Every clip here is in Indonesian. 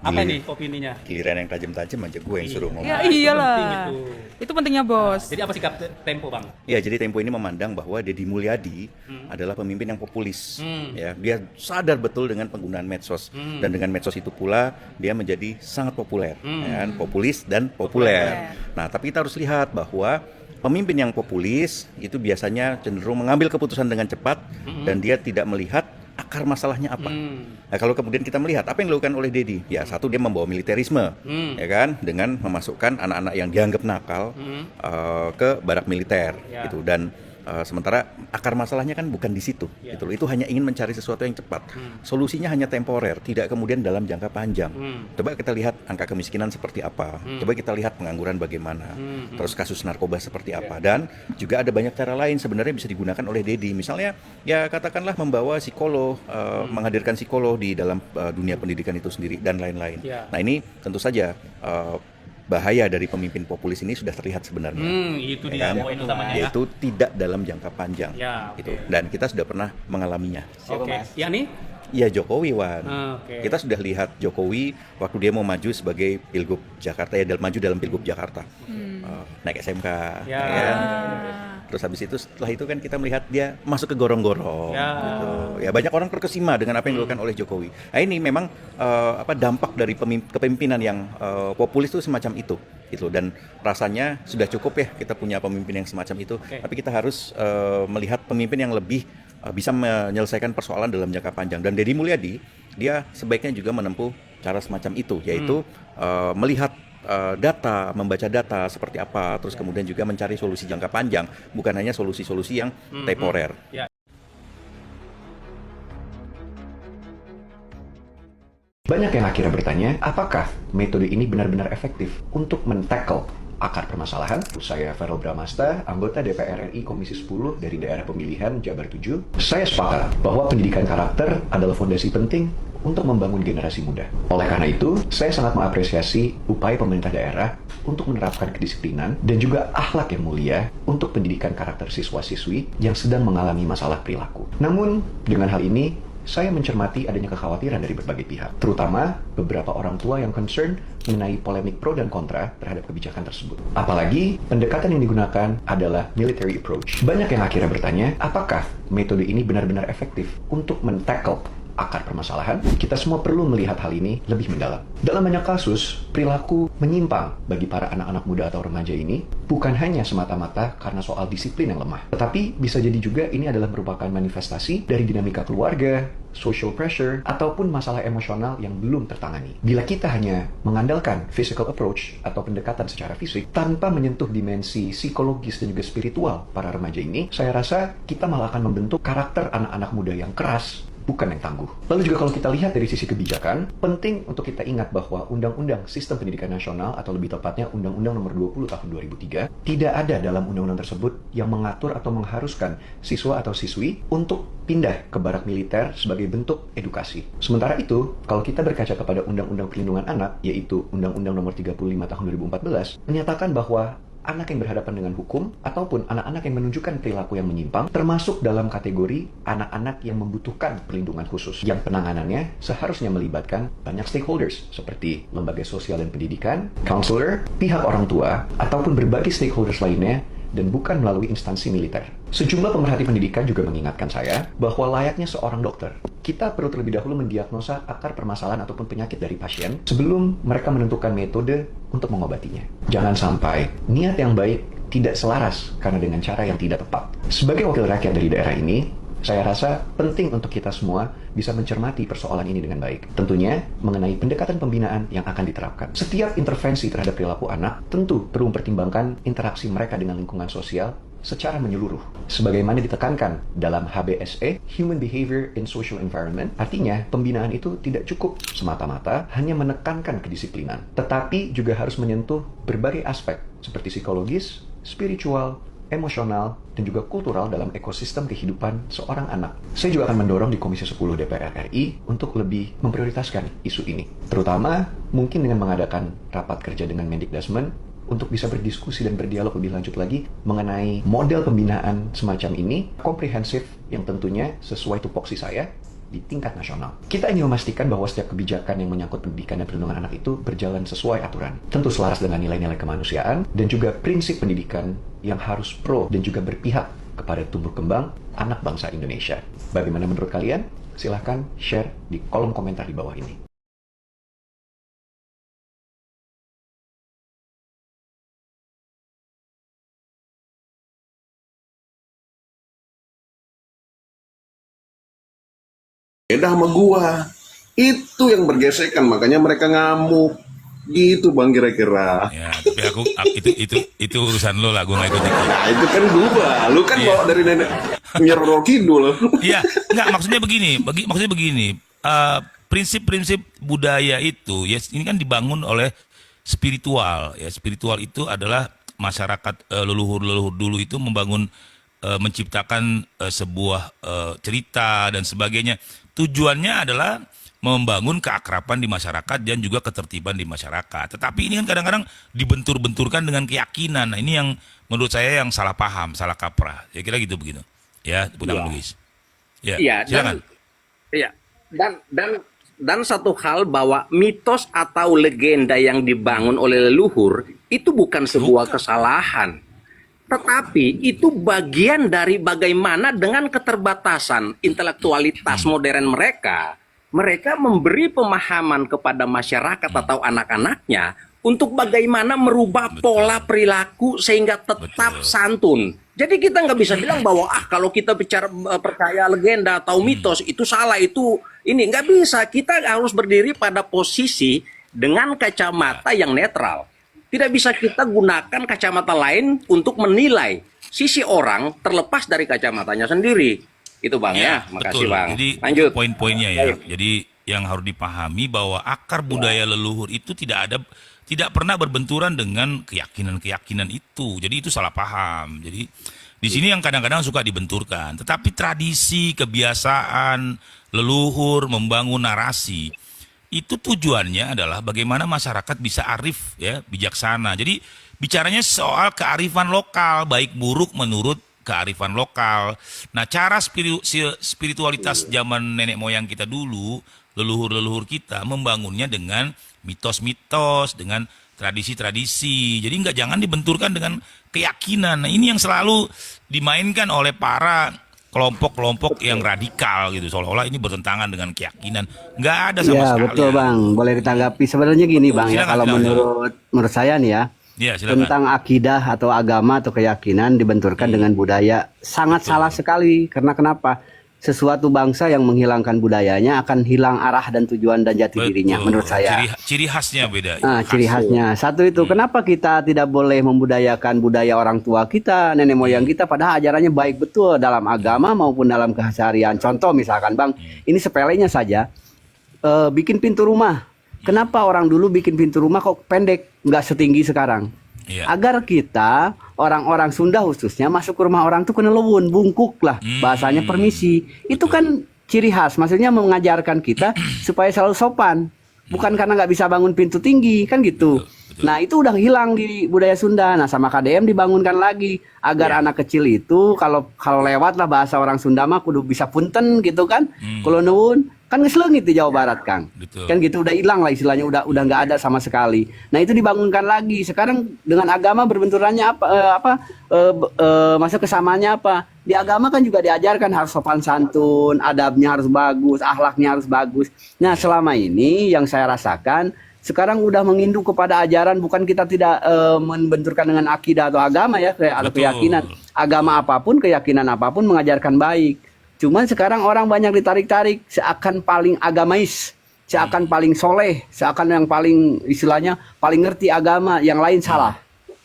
Apa nih opininya? Giliran yang tajam-tajam aja gue yang suruh ngomong. Ya Penting iyalah. itu. Itu pentingnya bos. Jadi apa sikap Tempo, Bang? Ya, jadi Tempo ini memandang bahwa Deddy Mulyadi adalah pemimpin yang populis. Ya, dia sadar betul dengan penggunaan medsos dan dengan medsos itu pula dia menjadi sangat populer, ya kan? Populis dan populer. Nah, tapi kita harus lihat bahwa pemimpin yang populis itu biasanya cenderung mengambil keputusan dengan cepat dan dia tidak melihat akar masalahnya apa. Nah, kalau kemudian kita melihat apa yang dilakukan oleh Deddy, ya satu dia membawa militerisme, ya kan, dengan memasukkan anak-anak yang dianggap nakal ke barak militer, gitu. Dan sementara akar masalahnya kan bukan di situ, gitu loh. Itu hanya ingin mencari sesuatu yang cepat. Solusinya hanya temporer, tidak kemudian dalam jangka panjang. Coba kita lihat angka kemiskinan seperti apa, coba kita lihat pengangguran bagaimana, terus kasus narkoba seperti apa, dan juga ada banyak cara lain sebenarnya bisa digunakan oleh Deddy. Misalnya, ya katakanlah membawa psikolog, menghadirkan psikolog di dalam dunia pendidikan itu sendiri dan lain-lain. Nah, ini tentu saja bahaya dari pemimpin populis ini sudah terlihat sebenarnya. Itu Ya dia kan? poin utamanya ya. Yaitu tidak dalam jangka panjang, Ya, gitu. Dan kita sudah pernah mengalaminya. Oke. Ya nih? Ya, Jokowi, Wan. Oke. Kita sudah lihat Jokowi waktu dia mau maju sebagai Pilgub Jakarta, ya maju dalam Pilgub Jakarta, naik SMK, Ya. ya kan? Terus habis itu setelah itu kan kita melihat dia masuk ke gorong-gorong, Ya. gitu. Ya, banyak orang terkesima dengan apa yang dilakukan oleh Jokowi. Nah, ini memang dampak dari kepemimpinan yang populis itu semacam itu, gitu. Dan rasanya sudah cukup ya kita punya pemimpin yang semacam itu. Tapi kita harus melihat pemimpin yang lebih bisa menyelesaikan persoalan dalam jangka panjang. Dan Deddy Mulyadi dia sebaiknya juga menempuh cara semacam itu, yaitu melihat data, membaca data seperti apa, terus kemudian juga mencari solusi jangka panjang, bukan hanya solusi-solusi yang temporer. Ya. Banyak yang akhirnya bertanya, apakah metode ini benar-benar efektif untuk men-tackle akar permasalahan? Saya Verrel Bramasta, anggota DPR RI Komisi 10 dari daerah pemilihan Jabar 7. Saya sepakat bahwa pendidikan karakter adalah fondasi penting untuk membangun generasi muda. Oleh karena itu, saya sangat mengapresiasi upaya pemerintah daerah untuk menerapkan kedisiplinan dan juga akhlak yang mulia untuk pendidikan karakter siswa-siswi yang sedang mengalami masalah perilaku. Namun, dengan hal ini, saya mencermati adanya kekhawatiran dari berbagai pihak, terutama beberapa orang tua yang concern mengenai polemik pro dan kontra terhadap kebijakan tersebut. Apalagi, pendekatan yang digunakan adalah military approach. Banyak yang akhirnya bertanya, apakah metode ini benar-benar efektif untuk men-tackle akar permasalahan? Kita semua perlu melihat hal ini lebih mendalam. Dalam banyak kasus, perilaku menyimpang bagi para anak-anak muda atau remaja ini bukan hanya semata-mata karena soal disiplin yang lemah, tetapi bisa jadi juga ini adalah merupakan manifestasi dari dinamika keluarga, social pressure, ataupun masalah emosional yang belum tertangani. Bila kita hanya mengandalkan physical approach atau pendekatan secara fisik tanpa menyentuh dimensi psikologis dan juga spiritual para remaja ini, saya rasa kita malah akan membentuk karakter anak-anak muda yang keras, bukan yang tangguh. Lalu juga kalau kita lihat dari sisi kebijakan, penting untuk kita ingat bahwa Undang-Undang Sistem Pendidikan Nasional, atau lebih tepatnya Undang-Undang Nomor 20 Tahun 2003, tidak ada dalam undang-undang tersebut yang mengatur atau mengharuskan siswa atau siswi untuk pindah ke barak militer sebagai bentuk edukasi. Sementara itu, kalau kita berkaca kepada Undang-Undang Perlindungan Anak, yaitu Undang-Undang Nomor 35 Tahun 2014, menyatakan bahwa anak yang berhadapan dengan hukum ataupun anak-anak yang menunjukkan perilaku yang menyimpang termasuk dalam kategori anak-anak yang membutuhkan perlindungan khusus yang penanganannya seharusnya melibatkan banyak stakeholders seperti lembaga sosial dan pendidikan, counselor, pihak orang tua, ataupun berbagai stakeholders lainnya dan bukan melalui instansi militer. Sejumlah pemerhati pendidikan juga mengingatkan saya bahwa layaknya seorang dokter, kita perlu terlebih dahulu mendiagnosa akar permasalahan ataupun penyakit dari pasien sebelum mereka menentukan metode untuk mengobatinya. Jangan sampai niat yang baik tidak selaras karena dengan cara yang tidak tepat. Sebagai wakil rakyat dari daerah ini, saya rasa penting untuk kita semua bisa mencermati persoalan ini dengan baik. Tentunya mengenai pendekatan pembinaan yang akan diterapkan. Setiap intervensi terhadap perilaku anak tentu perlu mempertimbangkan interaksi mereka dengan lingkungan sosial secara menyeluruh. Sebagaimana ditekankan dalam HBSE, Human Behavior in Social Environment, artinya pembinaan itu tidak cukup semata-mata hanya menekankan kedisiplinan, tetapi juga harus menyentuh berbagai aspek seperti psikologis, spiritual, emosional, dan juga kultural dalam ekosistem kehidupan seorang anak. Saya juga akan mendorong di Komisi 10 DPR RI untuk lebih memprioritaskan isu ini. Terutama mungkin dengan mengadakan rapat kerja dengan Mendikbudrismen untuk bisa berdiskusi dan berdialog lebih lanjut lagi mengenai model pembinaan semacam ini, komprehensif yang tentunya sesuai tupoksi saya, di tingkat nasional. Kita ingin memastikan bahwa setiap kebijakan yang menyangkut pendidikan dan perlindungan anak itu berjalan sesuai aturan. Tentu selaras dengan nilai-nilai kemanusiaan dan juga prinsip pendidikan yang harus pro dan juga berpihak kepada tumbuh kembang anak bangsa Indonesia. Bagaimana menurut kalian? Silahkan share di kolom komentar di bawah ini. Beda sama gua. Itu yang bergesekan, makanya mereka ngamuk. Gitu Bang kira-kira. Ya, tapi itu urusan lo lah, gue nggak ikut. Nah, itu kan gua. Lu kan Iya. bawa dari nenek Nyeroro Kidul. Iya, nggak maksudnya begini. Prinsip-prinsip budaya itu ya ini kan dibangun oleh spiritual. Ya, spiritual itu adalah masyarakat leluhur-leluhur dulu itu membangun menciptakan sebuah cerita dan sebagainya. Tujuannya adalah membangun keakraban di masyarakat dan juga ketertiban di masyarakat. Tetapi ini kan kadang-kadang dibentur-benturkan dengan keyakinan. Nah, ini yang menurut saya yang salah paham, salah kaprah. Ya kira gitu begitu. Ya, Bang Luis. Ya, Iya, silakan. dan satu hal bahwa mitos atau legenda yang dibangun oleh leluhur itu bukan sebuah kesalahan. Tetapi itu bagian dari bagaimana dengan keterbatasan intelektualitas modern mereka memberi pemahaman kepada masyarakat atau anak-anaknya untuk bagaimana merubah pola perilaku sehingga tetap santun. Jadi kita nggak bisa bilang bahwa kalau kita bicara percaya legenda atau mitos itu salah, itu ini nggak bisa. Kita harus berdiri pada posisi dengan kacamata yang netral. Tidak bisa kita gunakan kacamata lain untuk menilai sisi orang terlepas dari kacamatanya sendiri. Itu Bang ya. Makasih Betul. Bang. Jadi Lanjut. poin-poinnya ya. Jadi yang harus dipahami bahwa akar budaya leluhur itu tidak pernah berbenturan dengan keyakinan-keyakinan itu. Jadi itu salah paham. Jadi di sini yang kadang-kadang suka dibenturkan. Tetapi tradisi, kebiasaan leluhur membangun narasi itu tujuannya adalah bagaimana masyarakat bisa arif ya, bijaksana. Jadi bicaranya soal kearifan lokal, baik buruk menurut kearifan lokal. Nah, cara spiritualitas zaman nenek moyang kita dulu, leluhur-leluhur kita membangunnya dengan mitos-mitos, dengan tradisi-tradisi. Jadi jangan dibenturkan dengan keyakinan. Nah, ini yang selalu dimainkan oleh para kelompok-kelompok yang radikal gitu, seolah-olah ini bertentangan dengan keyakinan. Nggak ada sama Ya sekali. betul Bang, boleh ditanggapi. Sebenarnya gini Bang ya, Silakan, kalau silakan. menurut saya nih ya, Ya, silakan. tentang akidah atau agama atau keyakinan dibenturkan dengan budaya sangat salah sekali. Karena kenapa? Sesuatu bangsa yang menghilangkan budayanya akan hilang arah dan tujuan dan jati dirinya menurut saya. Ciri khasnya beda. Ciri khasnya. Satu itu, kenapa kita tidak boleh membudayakan budaya orang tua kita, nenek moyang kita, padahal ajarannya baik betul dalam agama maupun dalam keseharian. Contoh misalkan Bang, ini sepelenya saja, bikin pintu rumah. Kenapa orang dulu bikin pintu rumah kok pendek, nggak setinggi sekarang? Iya. Agar kita, orang-orang Sunda khususnya, masuk ke rumah orang tuh kena lewun, bungkuk lah, bahasanya permisi. Itu kan ciri khas, maksudnya mengajarkan kita supaya selalu sopan. Bukan karena nggak bisa bangun pintu tinggi, kan gitu. Betul. Nah itu udah hilang di budaya Sunda. Nah sama KDM dibangunkan lagi agar anak kecil itu kalau lewat lah bahasa orang Sunda mah kudu bisa punten gitu kan. Kalau nuwun kan ngeselengit di Jawa Barat Kang. Betul. Kan gitu udah hilang lah istilahnya, udah nggak ada sama sekali. Nah itu dibangunkan lagi. Sekarang dengan agama berbenturannya masa kesamaannya apa? Di agama kan juga diajarkan harus sopan santun, adabnya harus bagus, akhlaknya harus bagus. Nah selama ini yang saya rasakan sekarang udah menginduk kepada ajaran, bukan kita tidak membenturkan dengan akidah atau agama ya, atau Betul. keyakinan. Agama apapun, keyakinan apapun mengajarkan baik. Cuman sekarang orang banyak ditarik-tarik seakan paling agamais, seakan paling soleh, seakan yang paling istilahnya paling ngerti agama, yang lain salah.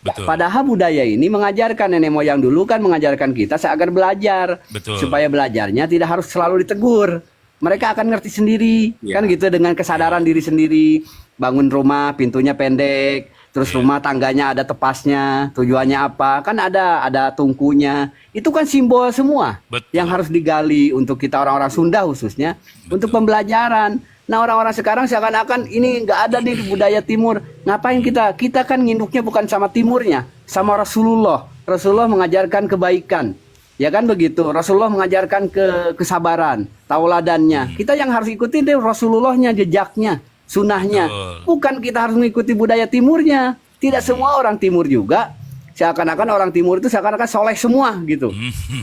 Betul. Padahal budaya ini mengajarkan, nenek moyang dulu kan mengajarkan kita agar belajar. Betul. Supaya belajarnya tidak harus selalu ditegur. Mereka akan ngerti sendiri, kan gitu, dengan kesadaran diri sendiri. Bangun rumah, pintunya pendek, terus rumah tangganya ada tepasnya, tujuannya apa? Kan ada tungkunya. Itu kan simbol semua. Betul. Yang harus digali untuk kita orang-orang Sunda khususnya, untuk pembelajaran. Nah orang-orang sekarang seakan-akan ini nggak ada di budaya timur. Ngapain kita? Kita kan nginduknya bukan sama timurnya, sama Rasulullah. Rasulullah mengajarkan kebaikan. Ya kan begitu. Rasulullah mengajarkan kesabaran, tauladannya. Kita yang harus ikuti deh Rasulullahnya, jejaknya, sunnahnya. Betul. Bukan kita harus mengikuti budaya timurnya. Tidak semua orang timur juga. Seakan-akan orang timur itu seakan-akan soleh semua gitu.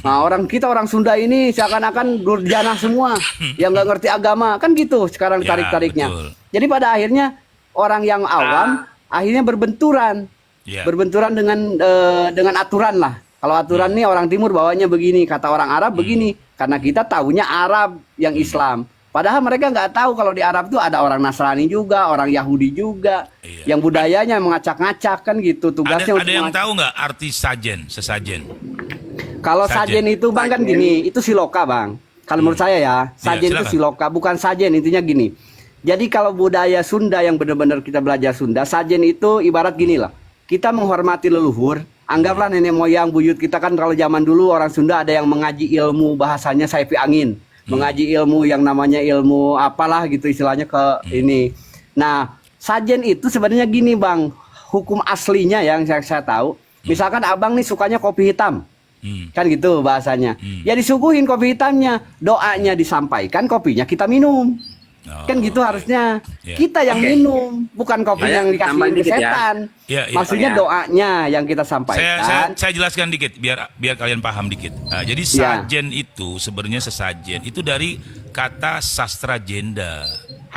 Nah orang Sunda ini seakan-akan durjana semua. Yang nggak ngerti agama. Kan gitu sekarang Ya, tarik-tariknya. betul. Jadi pada akhirnya orang yang awam akhirnya berbenturan. Ya. Berbenturan dengan aturan lah. Kalau aturan nih orang timur bawanya begini, kata orang Arab begini. Karena kita tahunya Arab yang Islam. Padahal mereka nggak tahu kalau di Arab itu ada orang Nasrani juga, orang Yahudi juga. Iya. Yang budayanya mengacak-ngacak kan gitu. Tugasnya Ada yang mengacak. tahu nggak arti sesajen? Kalau Sajen. sajen itu bang kan gini, itu siloka bang. Kalau menurut saya ya, sajen itu silakan. siloka, bukan sajen. Intinya gini. Jadi kalau budaya Sunda yang benar-benar kita belajar Sunda, sajen itu ibarat gini lah. Kita menghormati leluhur. Anggaplah nenek moyang buyut kita kan kalau zaman dulu orang Sunda ada yang mengaji ilmu bahasanya saifi angin. Mengaji ilmu yang namanya ilmu apalah gitu istilahnya ke ini. Nah, sajen itu sebenarnya gini bang, hukum aslinya yang saya tahu. Misalkan abang nih sukanya kopi hitam, kan gitu bahasanya. Ya disuguhin kopi hitamnya, doanya disampaikan, kopinya kita minum. Oh, Kan gitu harusnya. Ya. Kita yang minum, bukan kopi Saya yang dikasih tambahin ke dikit ya. setan. Ya, ya. Maksudnya Ya. doanya yang kita sampaikan. Saya jelaskan dikit biar kalian paham dikit. Nah, jadi Ya. sajen itu sebenarnya sesajen itu dari kata sastra jenda.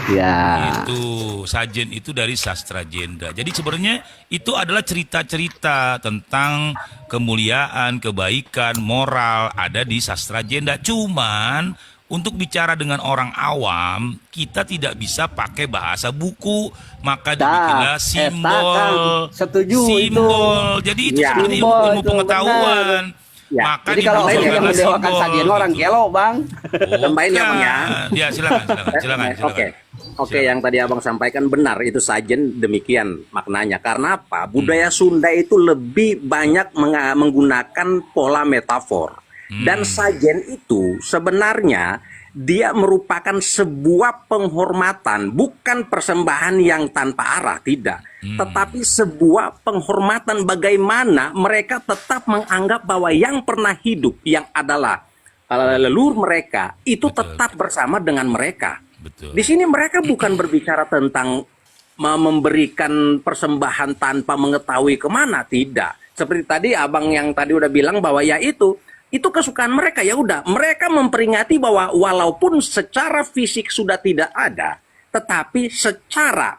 Ya. Itu sajen itu dari sastra jenda. Jadi sebenarnya itu adalah cerita-cerita tentang kemuliaan, kebaikan, moral ada di sastra jenda. Cuman untuk bicara dengan orang awam, kita tidak bisa pakai bahasa buku, maka dibikinlah simbol. Kang. Setuju simbol. Jadi itu Ya. sebenarnya Simbol ilmu itu, pengetahuan. Ya. Maka Jadi kalau lain yang dimunculkanlah mendewakan simbol, sajen orang gitu. gelo bang. Tambahin ya, Bang, ya. Ya, silakan. Oke, yang tadi abang sampaikan benar, itu sajen demikian maknanya. Karena apa? Budaya Sunda itu lebih banyak menggunakan pola metafor. Dan sajen itu sebenarnya dia merupakan sebuah penghormatan, bukan persembahan yang tanpa arah, tidak. Tetapi sebuah penghormatan bagaimana mereka tetap menganggap bahwa yang pernah hidup, yang adalah leluhur mereka, itu Betul. tetap bersama dengan mereka. Betul. Di sini mereka bukan berbicara tentang memberikan persembahan tanpa mengetahui kemana, tidak. Seperti tadi abang yang tadi udah bilang bahwa ya itu kesukaan mereka, ya udah. Mereka memperingati bahwa walaupun secara fisik sudah tidak ada, tetapi secara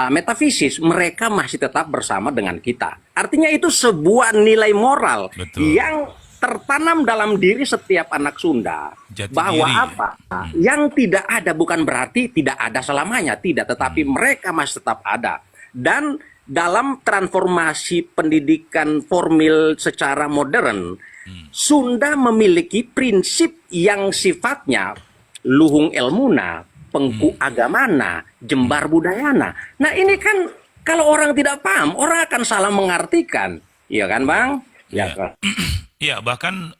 metafisis mereka masih tetap bersama dengan kita. Artinya itu sebuah nilai moral Betul. yang tertanam dalam diri setiap anak Sunda. Jati Bahwa diri. apa? Yang tidak ada bukan berarti tidak ada selamanya, tidak. Tetapi mereka masih tetap ada. Dan dalam transformasi pendidikan formil secara modern, Sunda memiliki prinsip yang sifatnya luhung ilmuna, pengku agamana, jembar budayana. Nah ini kan kalau orang tidak paham, orang akan salah mengartikan. Iya kan Bang? Ya. Kan? Ya, bahkan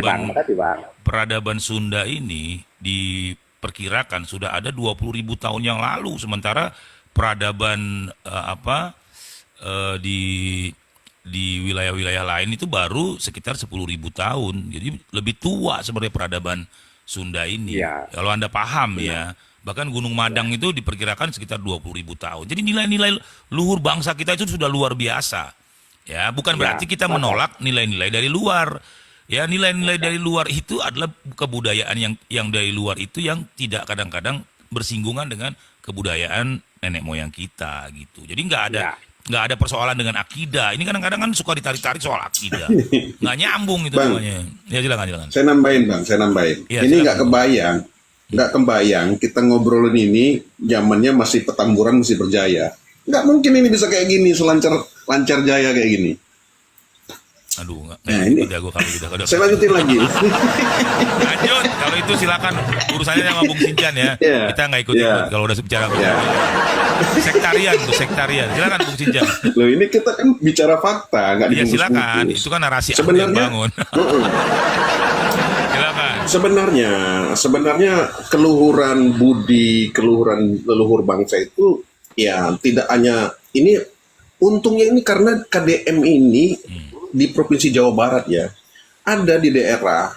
Bang, makasih, Bang. peradaban Sunda ini diperkirakan sudah ada 20.000 tahun yang lalu, sementara peradaban di wilayah-wilayah lain itu baru sekitar 10.000 tahun. Jadi lebih tua sebenarnya peradaban Sunda ini. Ya. Kalau Anda paham ya. Bahkan Gunung Madang itu diperkirakan sekitar 20.000 tahun. Jadi nilai-nilai luhur bangsa kita itu sudah luar biasa. Ya, bukan berarti kita menolak nilai-nilai dari luar. Ya, nilai-nilai dari luar itu adalah kebudayaan yang dari luar itu yang tidak kadang-kadang bersinggungan dengan kebudayaan nenek moyang kita gitu. Jadi nggak ada persoalan dengan akidah. Ini kadang-kadang kan suka ditarik-tarik soal akidah. Nggak nyambung itu Bang. namanya. Ya silakan. Saya nambahin Bang, saya nambahin. Ya, Ini silakan. nggak kebayang kita ngobrolin ini zamannya masih Petamburan masih berjaya. Nggak mungkin ini bisa kayak gini, lancar jaya kayak gini. Aduh, nggak. Nah, ini- Udah gue kalau gitu. Saya lanjutin lagi. Lanjut, kalau itu silakan urusannya sama Bung Sincan ya. Iya. Kita nggak ikut Iya. kalau udah bicara Ya. sektarian. Silakan Bung Sincan. Loh ini kita kan bicara fakta, nggak Iya silakan, dibungkus-bungkus. itu kan narasi yang Sebenarnya, bangun. Silakan. sebenarnya keluhuran budi, keluhuran leluhur bangsa itu ya tidak hanya ini. Untungnya ini karena KDM ini di Provinsi Jawa Barat ya, ada di daerah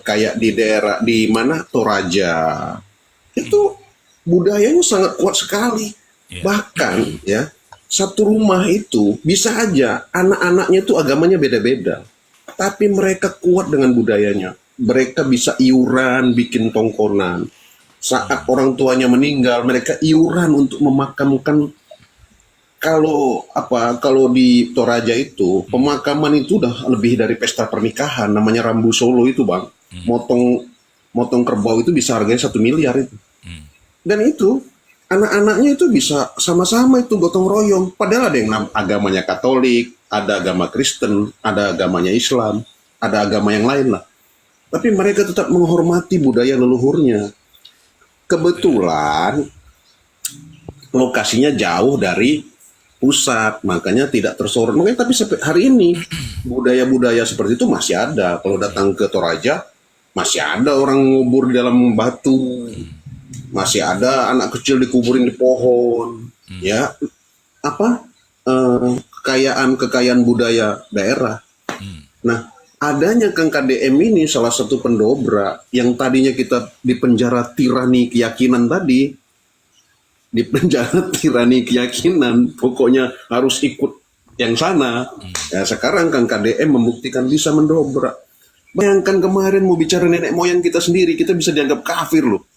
kayak di daerah di mana Toraja itu budayanya sangat kuat sekali. Iya. Bahkan ya satu rumah itu bisa aja anak-anaknya itu agamanya beda-beda, tapi mereka kuat dengan budayanya. Mereka bisa iuran, bikin tongkonan. Saat orang tuanya meninggal, mereka iuran untuk memakamkan. Kalau di Toraja itu pemakaman itu udah lebih dari pesta pernikahan, namanya Rambu Solo itu, Bang. Motong kerbau itu bisa harganya 1 miliar itu. Dan itu anak-anaknya itu bisa sama-sama itu gotong royong. Padahal ada yang agamanya Katolik, ada agama Kristen, ada agamanya Islam, ada agama yang lain lah. Tapi mereka tetap menghormati budaya leluhurnya. Kebetulan lokasinya jauh dari pusat, makanya tidak tersorot. Makanya tapi sampai hari ini budaya-budaya seperti itu masih ada. Kalau datang ke Toraja masih ada orang ngubur di dalam batu, masih ada anak kecil dikuburin di pohon, ya kekayaan budaya daerah. Nah, adanya Kang KDM ini salah satu pendobrak yang tadinya kita di penjara tirani keyakinan tadi. Di penjara tirani keyakinan, pokoknya harus ikut yang sana. Ya, sekarang Kang KDM membuktikan bisa mendobrak. Bayangkan kemarin mau bicara nenek moyang kita sendiri, kita bisa dianggap kafir loh.